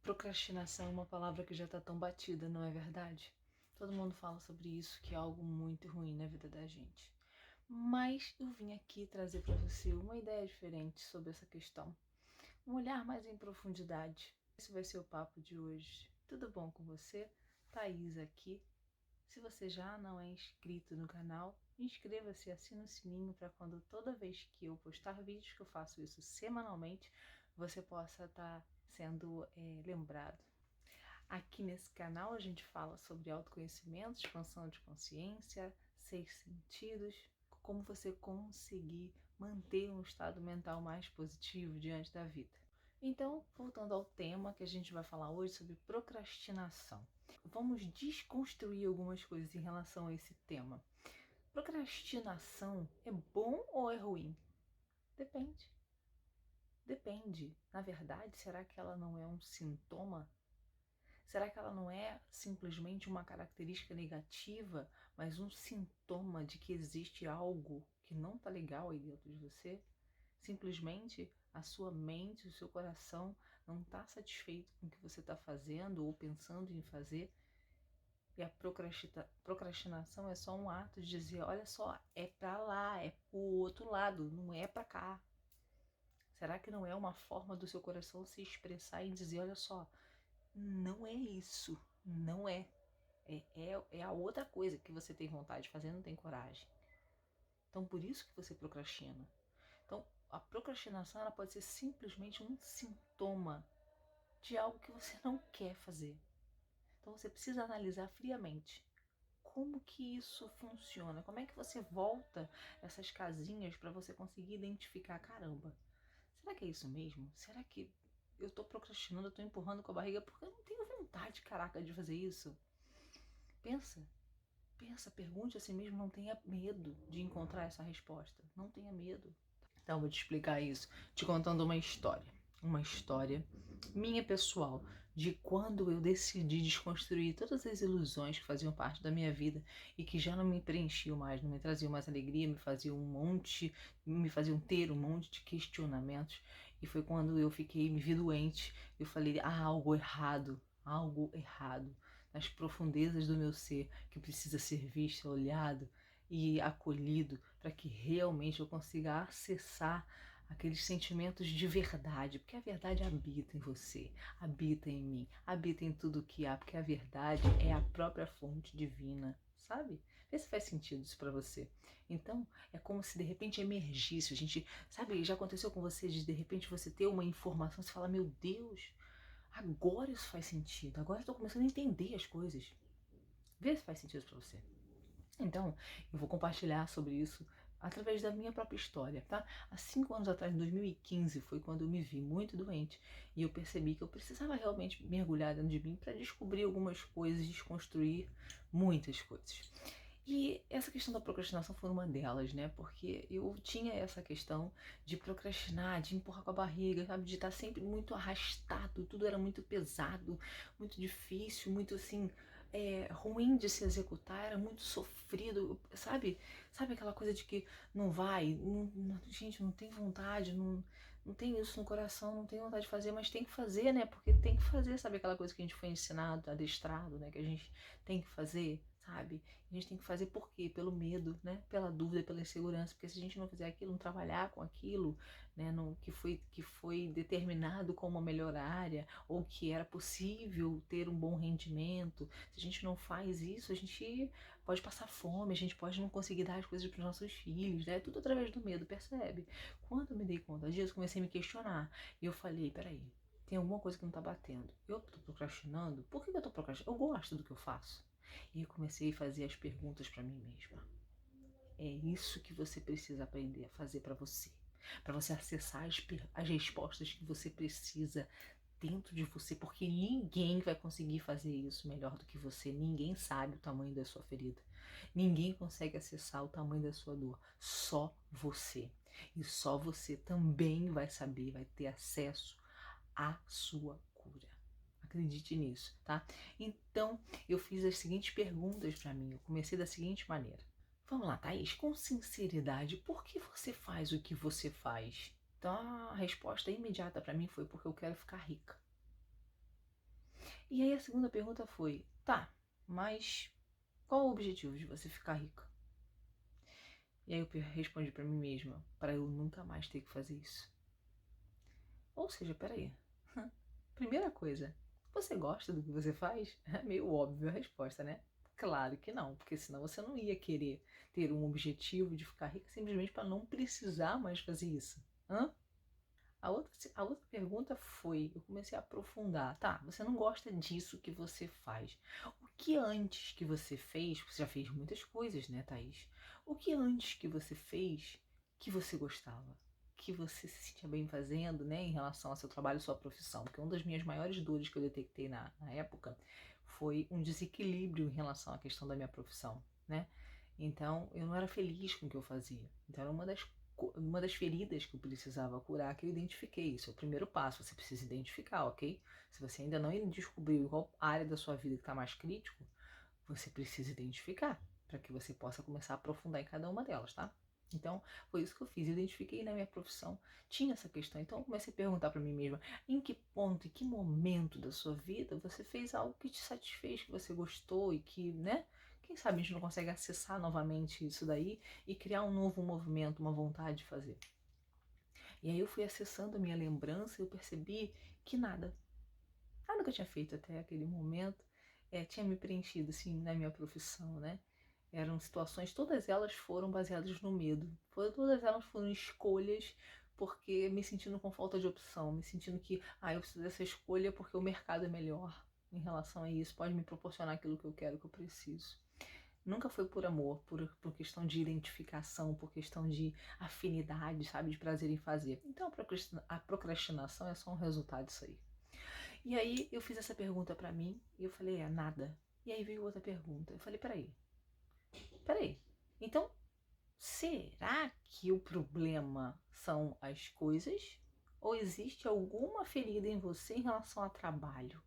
Procrastinação é uma palavra que já está tão batida, não é verdade? Todo mundo fala sobre isso, que é algo muito ruim na vida da gente. Mas eu vim aqui trazer para você uma ideia diferente sobre essa questão. Um olhar mais em profundidade. Esse vai ser o papo de hoje. Tudo bom com você? Thaís aqui. Se você já não é inscrito no canal, inscreva-se e assine o sininho para quando toda vez que eu postar vídeos, que eu faço isso semanalmente, você possa estar sendo lembrado. Aqui nesse canal a gente fala sobre autoconhecimento, expansão de consciência, 6 sentidos, como você conseguir manter um estado mental mais positivo diante da vida. Então, voltando ao tema que a gente vai falar hoje sobre procrastinação. Vamos desconstruir algumas coisas em relação a esse tema. Procrastinação é bom ou é ruim? Depende. Depende. Na verdade, será que ela não é um sintoma? Será que ela não é simplesmente uma característica negativa, mas um sintoma de que existe algo que não está legal aí dentro de você? Simplesmente a sua mente, o seu coração não está satisfeito com o que você está fazendo ou pensando em fazer. E a procrastinação é só um ato de dizer, olha só, é para lá, é pro outro lado, não é para cá. Será que não é uma forma do seu coração se expressar e dizer, olha só, não é isso, não é. É a outra coisa que você tem vontade de fazer, não tem coragem. Então, por isso que você procrastina. Então, a procrastinação ela pode ser simplesmente um sintoma de algo que você não quer fazer. Então, você precisa analisar friamente como que isso funciona, como é que você volta essas casinhas para você conseguir identificar, caramba, será que é isso mesmo? Será que eu tô procrastinando, eu tô empurrando com a barriga porque eu não tenho vontade, caraca, de fazer isso? Pensa, pensa, pergunte a si mesmo, não tenha medo de encontrar essa resposta, não tenha medo. Então, vou te explicar isso, te contando uma história minha pessoal, de quando eu decidi desconstruir todas as ilusões que faziam parte da minha vida e que já não me preenchiam mais, não me traziam mais alegria, me faziam ter um monte de questionamentos. E foi quando eu me vi doente, eu falei, algo errado nas profundezas do meu ser, que precisa ser visto, olhado e acolhido para que realmente eu consiga acessar aqueles sentimentos de verdade, porque a verdade habita em você, habita em mim, habita em tudo que há, porque a verdade é a própria fonte divina, sabe? Vê se faz sentido isso para você. Então, é como se de repente emergisse, a gente, sabe, já aconteceu com você de repente você ter uma informação, você fala, meu Deus, agora isso faz sentido, agora eu tô começando a entender as coisas. Vê se faz sentido para você. Então, eu vou compartilhar sobre isso através da minha própria história, tá? Há 5 anos atrás, em 2015, foi quando eu me vi muito doente e eu percebi que eu precisava realmente mergulhar dentro de mim para descobrir algumas coisas, desconstruir muitas coisas. E essa questão da procrastinação foi uma delas, né? Porque eu tinha essa questão de procrastinar, de empurrar com a barriga, sabe? De estar sempre muito arrastado, tudo era muito pesado, muito difícil, muito assim, ruim de se executar, era muito sofrido, sabe? Sabe aquela coisa de que não vai, gente, não tem vontade, não tem isso no coração, não tem vontade de fazer, mas tem que fazer, né? Porque tem que fazer, sabe aquela coisa que a gente foi ensinado, adestrado, né? Que a gente tem que fazer, sabe? A gente tem que fazer por quê? Pelo medo, né? Pela dúvida, pela insegurança, porque se a gente não fizer aquilo, não trabalhar com aquilo, né? Que foi determinado como a melhor área, ou que era possível ter um bom rendimento, se a gente não faz isso, a gente pode passar fome, a gente pode não conseguir dar as coisas para os nossos filhos, né? Tudo através do medo, percebe? Quando eu me dei conta disso, comecei a me questionar, e eu falei, peraí, tem alguma coisa que não tá batendo. Eu tô procrastinando? Por que eu tô procrastinando? Eu gosto do que eu faço. E eu comecei a fazer as perguntas para mim mesma. É isso que você precisa aprender a fazer para você acessar as respostas que você precisa dentro de você, porque ninguém vai conseguir fazer isso melhor do que você. Ninguém sabe o tamanho da sua ferida. Ninguém consegue acessar o tamanho da sua dor. Só você. E só você também vai saber, vai ter acesso à sua cura. Acredite nisso, tá? Então, eu fiz as seguintes perguntas para mim. Eu comecei da seguinte maneira. Vamos lá, Thaís, com sinceridade, por que você faz o que você faz? Então, a resposta imediata para mim foi porque eu quero ficar rica. E aí a segunda pergunta foi, tá, mas qual o objetivo de você ficar rica? E aí eu respondi pra mim mesma, para eu nunca mais ter que fazer isso. Ou seja, peraí. Primeira coisa, você gosta do que você faz? É meio óbvio a resposta, né? Claro que não, porque senão você não ia querer ter um objetivo de ficar rica simplesmente para não precisar mais fazer isso. Hã? A outra pergunta foi, eu comecei a aprofundar. Tá, você não gosta disso que você faz. O que antes que você fez, você já fez muitas coisas, né, Thaís? O que antes que você fez que você gostava? Que você se sentia bem fazendo, né, em relação ao seu trabalho e sua profissão? Porque uma das minhas maiores dores que eu detectei na época foi um desequilíbrio em relação à questão da minha profissão, né? Então, eu não era feliz com o que eu fazia. Então, era uma das feridas que eu precisava curar, que eu identifiquei. Isso é o primeiro passo, você precisa identificar, ok? Se você ainda não descobriu qual área da sua vida que está mais crítico, você precisa identificar, para que você possa começar a aprofundar em cada uma delas, tá? Então, foi isso que eu fiz, eu identifiquei na minha profissão, tinha essa questão, então eu comecei a perguntar para mim mesma, em que ponto, em que momento da sua vida você fez algo que te satisfez, que você gostou e que, né? Quem sabe a gente não consegue acessar novamente isso daí e criar um novo movimento, uma vontade de fazer. E aí eu fui acessando a minha lembrança e eu percebi que nada que eu tinha feito até aquele momento tinha me preenchido, assim, na minha profissão, né? Eram situações, todas elas foram baseadas no medo. Todas elas foram escolhas porque me sentindo com falta de opção, me sentindo que, eu preciso dessa escolha porque o mercado é melhor em relação a isso, pode me proporcionar aquilo que eu quero, que eu preciso. Nunca foi por amor, por questão de identificação, por questão de afinidade, sabe, de prazer em fazer. Então a procrastinação é só um resultado disso aí. E aí eu fiz essa pergunta pra mim e eu falei, nada. E aí veio outra pergunta. Eu falei, peraí. Então, será que o problema são as coisas? Ou existe alguma ferida em você em relação a trabalho?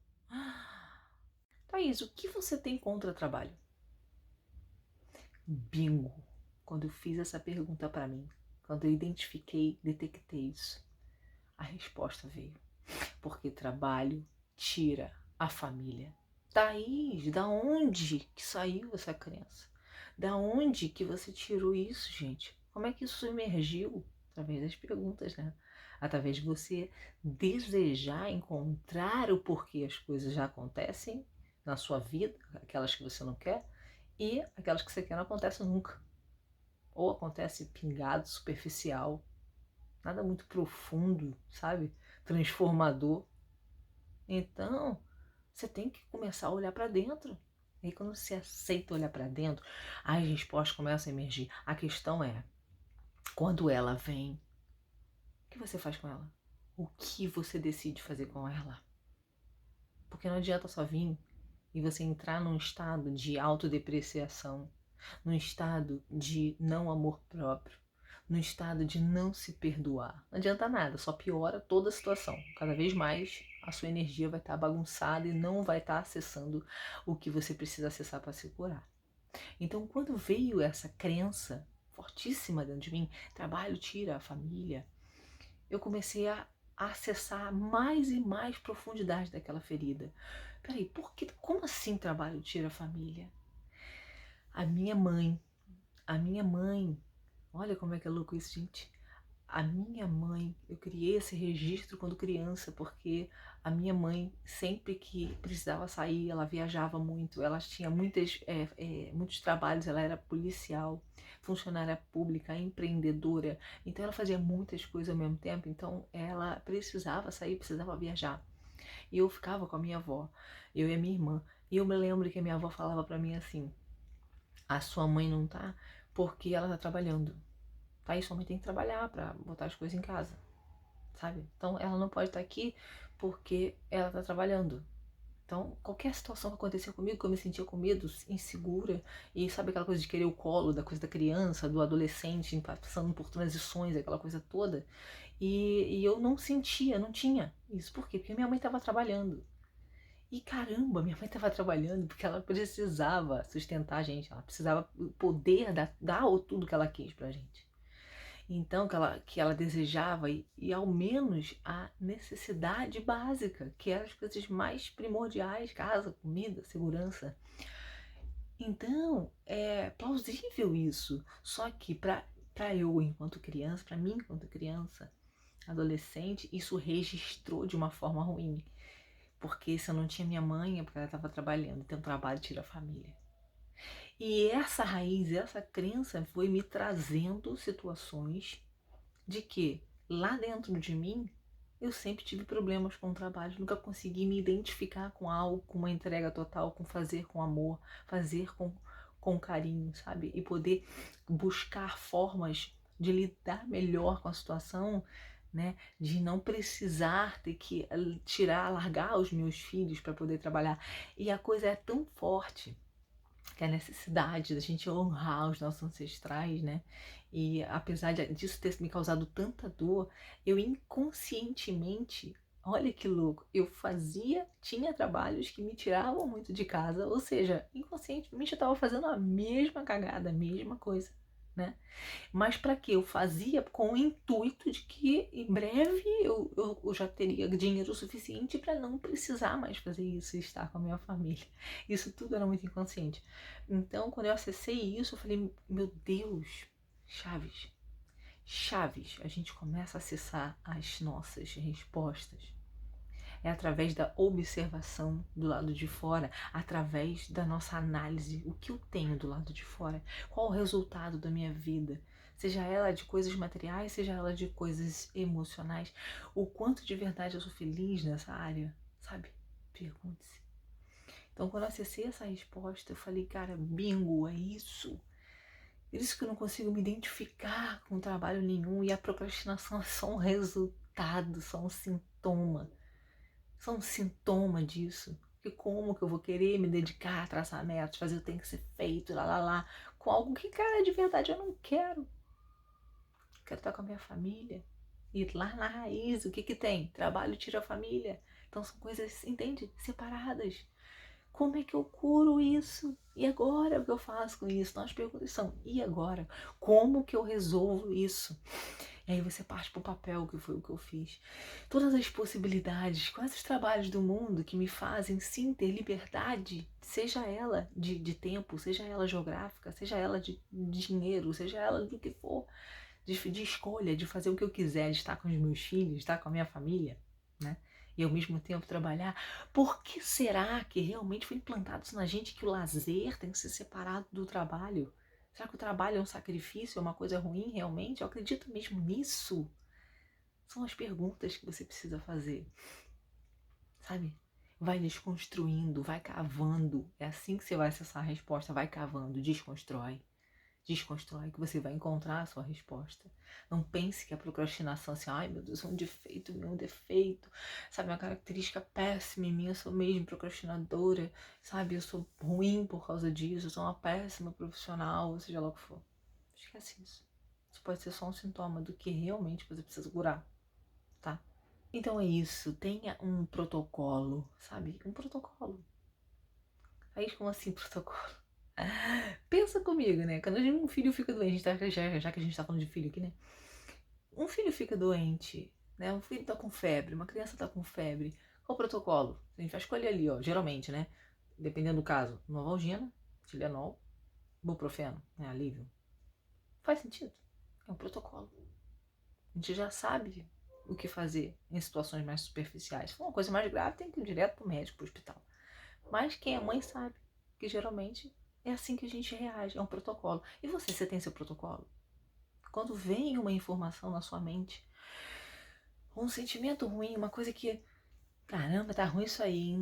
Thaís, o que você tem contra trabalho? Bingo! Quando eu fiz essa pergunta pra mim, quando eu detectei isso, a resposta veio. Porque trabalho tira a família. Thaís, da onde que saiu essa crença? Da onde que você tirou isso, gente? Como é que isso emergiu? Através das perguntas, né? Através de você desejar encontrar o porquê as coisas já acontecem na sua vida, aquelas que você não quer, e aquelas que você quer não acontecem nunca. Ou acontece pingado, superficial, nada muito profundo, sabe? Transformador. Então, você tem que começar a olhar para dentro. E aí, quando você aceita olhar para dentro, as respostas começam a emergir. A questão é, quando ela vem, o que você faz com ela? O que você decide fazer com ela? Porque não adianta só vir e você entrar num estado de autodepreciação, num estado de não amor próprio, num estado de não se perdoar. Não adianta nada, só piora toda a situação. Cada vez mais a sua energia vai estar bagunçada e não vai estar acessando o que você precisa acessar para se curar. Então, quando veio essa crença fortíssima dentro de mim, trabalho tira a família, eu comecei a acessar mais e mais profundidade daquela ferida. Peraí, como assim trabalho tira a família? A minha mãe, olha como é que é louco isso, gente. A minha mãe, eu criei esse registro quando criança, porque a minha mãe, sempre que precisava sair, ela viajava muito, ela tinha muitos trabalhos, ela era policial, funcionária pública, empreendedora, então ela fazia muitas coisas ao mesmo tempo, então ela precisava sair, precisava viajar. E eu ficava com a minha avó, eu e a minha irmã, e eu me lembro que a minha avó falava pra mim assim, a sua mãe não tá porque ela tá trabalhando. Tá, e sua mãe tem que trabalhar pra botar as coisas em casa, sabe? Então ela não pode estar aqui porque ela tá trabalhando. Então, qualquer situação que acontecia comigo, que eu me sentia com medo, insegura, e sabe aquela coisa de querer o colo, da coisa da criança, do adolescente, passando por transições, aquela coisa toda, e eu não sentia, não tinha isso. Por quê? Porque minha mãe estava trabalhando. E caramba, minha mãe estava trabalhando porque ela precisava sustentar a gente, ela precisava poder dar tudo que ela quis pra gente. Então, que ela desejava, e ao menos a necessidade básica, que eram as coisas mais primordiais, casa, comida, segurança. Então, é plausível isso. Só que para eu, enquanto criança, para mim, enquanto criança, adolescente, isso registrou de uma forma ruim. Porque se eu não tinha minha mãe, é porque ela estava trabalhando. Então, o trabalho tira a família. E essa raiz, essa crença foi me trazendo situações de que lá dentro de mim eu sempre tive problemas com o trabalho, nunca consegui me identificar com algo, com uma entrega total, com fazer com amor, fazer com carinho, sabe? E poder buscar formas de lidar melhor com a situação, né? De não precisar ter que largar os meus filhos para poder trabalhar. E a coisa é tão forte que é a necessidade da gente honrar os nossos ancestrais, né? E apesar disso ter me causado tanta dor, eu inconscientemente, olha que louco, eu tinha trabalhos que me tiravam muito de casa, ou seja, inconscientemente eu estava fazendo a mesma cagada, a mesma coisa, né? Mas para quê? Eu fazia com o intuito de que em breve eu já teria dinheiro suficiente para não precisar mais fazer isso e estar com a minha família. Isso tudo era muito inconsciente. Então, quando eu acessei isso, eu falei, meu Deus, Chaves, a gente começa a acessar as nossas respostas. É através da observação do lado de fora, através da nossa análise. O que eu tenho do lado de fora? Qual o resultado da minha vida? Seja ela de coisas materiais, seja ela de coisas emocionais. O quanto de verdade eu sou feliz nessa área, sabe? Pergunte-se. Então, quando eu acessei essa resposta, eu falei, cara, bingo, é isso. Por isso que eu não consigo me identificar com trabalho nenhum. E a procrastinação é só um resultado, só um sintoma. São um sintoma disso. Porque como que eu vou querer me dedicar a traçar metas, fazer o que tem que ser feito, lá, com algo que, cara, de verdade eu não quero. Quero estar com a minha família. E lá na raiz, o que que tem? Trabalho tira a família. Então são coisas, entende? Separadas. Como é que eu curo isso? E agora o que eu faço com isso? Então as perguntas são, e agora? Como que eu resolvo isso? E aí você parte para o papel, que foi o que eu fiz. Todas as possibilidades, quais os trabalhos do mundo que me fazem sim ter liberdade, seja ela de tempo, seja ela geográfica, seja ela de dinheiro, seja ela do que for, de escolha, de fazer o que eu quiser, de estar com os meus filhos, de estar com a minha família, né? E ao mesmo tempo trabalhar. Por que será que realmente foi implantado isso na gente que o lazer tem que ser separado do trabalho? Será que o trabalho é um sacrifício, é uma coisa ruim realmente? Eu acredito mesmo nisso? São as perguntas que você precisa fazer, sabe? Vai desconstruindo, vai cavando. É assim que você vai acessar a resposta, vai cavando, desconstrói. Desconstrói que você vai encontrar a sua resposta. Não pense que a procrastinação assim, ai meu Deus, é um defeito, meu, um defeito, sabe, uma característica péssima em mim, eu sou mesmo procrastinadora, sabe, eu sou ruim por causa disso, eu sou uma péssima profissional, seja lá o que for. Esquece isso. Isso pode ser só um sintoma do que realmente você precisa curar, tá? Então é isso, tenha um protocolo, sabe? Um protocolo. Aí como assim protocolo? Pensa comigo, né? Quando um filho fica doente, já que a gente tá falando de filho aqui, né? Um filho fica doente, né? Um filho tá com febre, uma criança tá com febre. Qual o protocolo? A gente vai escolher ali, ó, geralmente, né? Dependendo do caso, Novalgina, Tilenol, Ibuprofeno, né? Alívio. Faz sentido. É um protocolo. A gente já sabe o que fazer em situações mais superficiais. Se for uma coisa mais grave, tem que ir direto pro médico, pro hospital. Mas quem é mãe sabe que geralmente é assim que a gente reage, é um protocolo. E você tem seu protocolo? Quando vem uma informação na sua mente, um sentimento ruim, uma coisa que, caramba, tá ruim isso aí,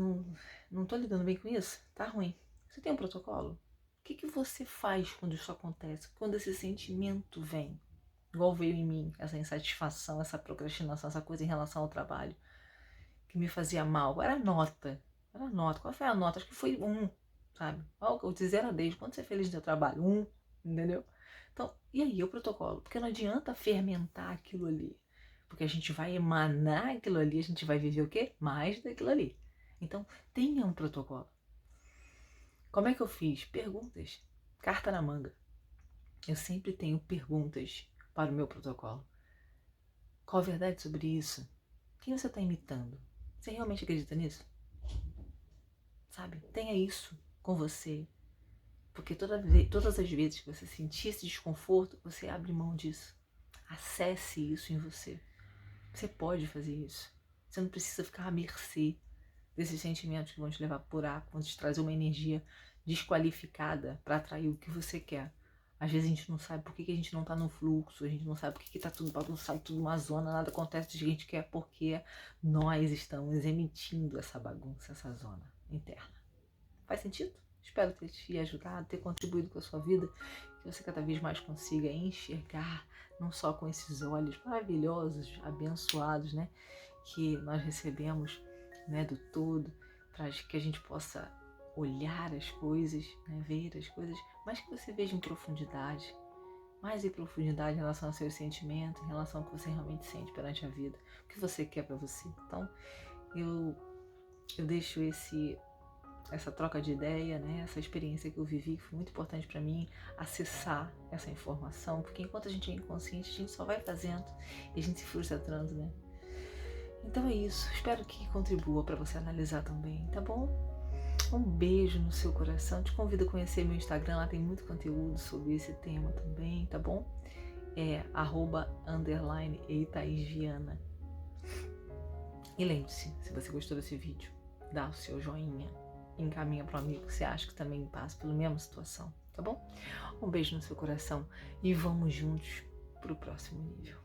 não tô lidando bem com isso, tá ruim. Você tem um protocolo? O que você faz quando isso acontece? Quando esse sentimento vem? Igual veio em mim, essa insatisfação, essa procrastinação, essa coisa em relação ao trabalho, que me fazia mal. Era nota. Era nota. Qual foi a nota? Acho que foi 1, sabe? Eu de 0 a 10. Quanto você é feliz no seu trabalho? 1, entendeu? Então, e aí o protocolo? Porque não adianta fermentar aquilo ali. Porque a gente vai emanar aquilo ali, a gente vai viver o quê? Mais daquilo ali. Então, tenha um protocolo. Como é que eu fiz? Perguntas. Carta na manga. Eu sempre tenho perguntas para o meu protocolo? Qual a verdade sobre isso? Quem você está imitando? Você realmente acredita nisso? Sabe? Tenha isso com você. Porque todas as vezes que você sentir esse desconforto, você abre mão disso. Acesse isso em você. Você pode fazer isso. Você não precisa ficar à mercê desses sentimentos que vão te levar por buraco, vão te trazer uma energia desqualificada para atrair o que você quer. Às vezes a gente não sabe por que a gente não tá no fluxo, a gente não sabe por que tá tudo bagunçado, tudo uma zona, nada acontece do que a gente quer, porque nós estamos emitindo essa bagunça, essa zona interna. Faz sentido? Espero ter te ajudado, ter contribuído com a sua vida, que você cada vez mais consiga enxergar, não só com esses olhos maravilhosos, abençoados, né, que nós recebemos, né, do todo, para que a gente possa olhar as coisas, né, ver as coisas, mas que você veja em profundidade, mais em profundidade em relação aos seus sentimentos, em relação ao que você realmente sente perante a vida, o que você quer para você. Então, eu deixo essa troca de ideia, né, essa experiência que eu vivi, que foi muito importante para mim, acessar essa informação, porque enquanto a gente é inconsciente, a gente só vai fazendo e a gente se frustrando, né? Então é isso, espero que contribua para você analisar também, tá bom? Um beijo no seu coração, te convido a conhecer meu Instagram, lá tem muito conteúdo sobre esse tema também, tá bom? É @_eitaísviana. E lembre-se, se você gostou desse vídeo, dá o seu joinha, encaminha para um amigo que você acha que também passa pela mesma situação, tá bom? Um beijo no seu coração e vamos juntos pro próximo nível.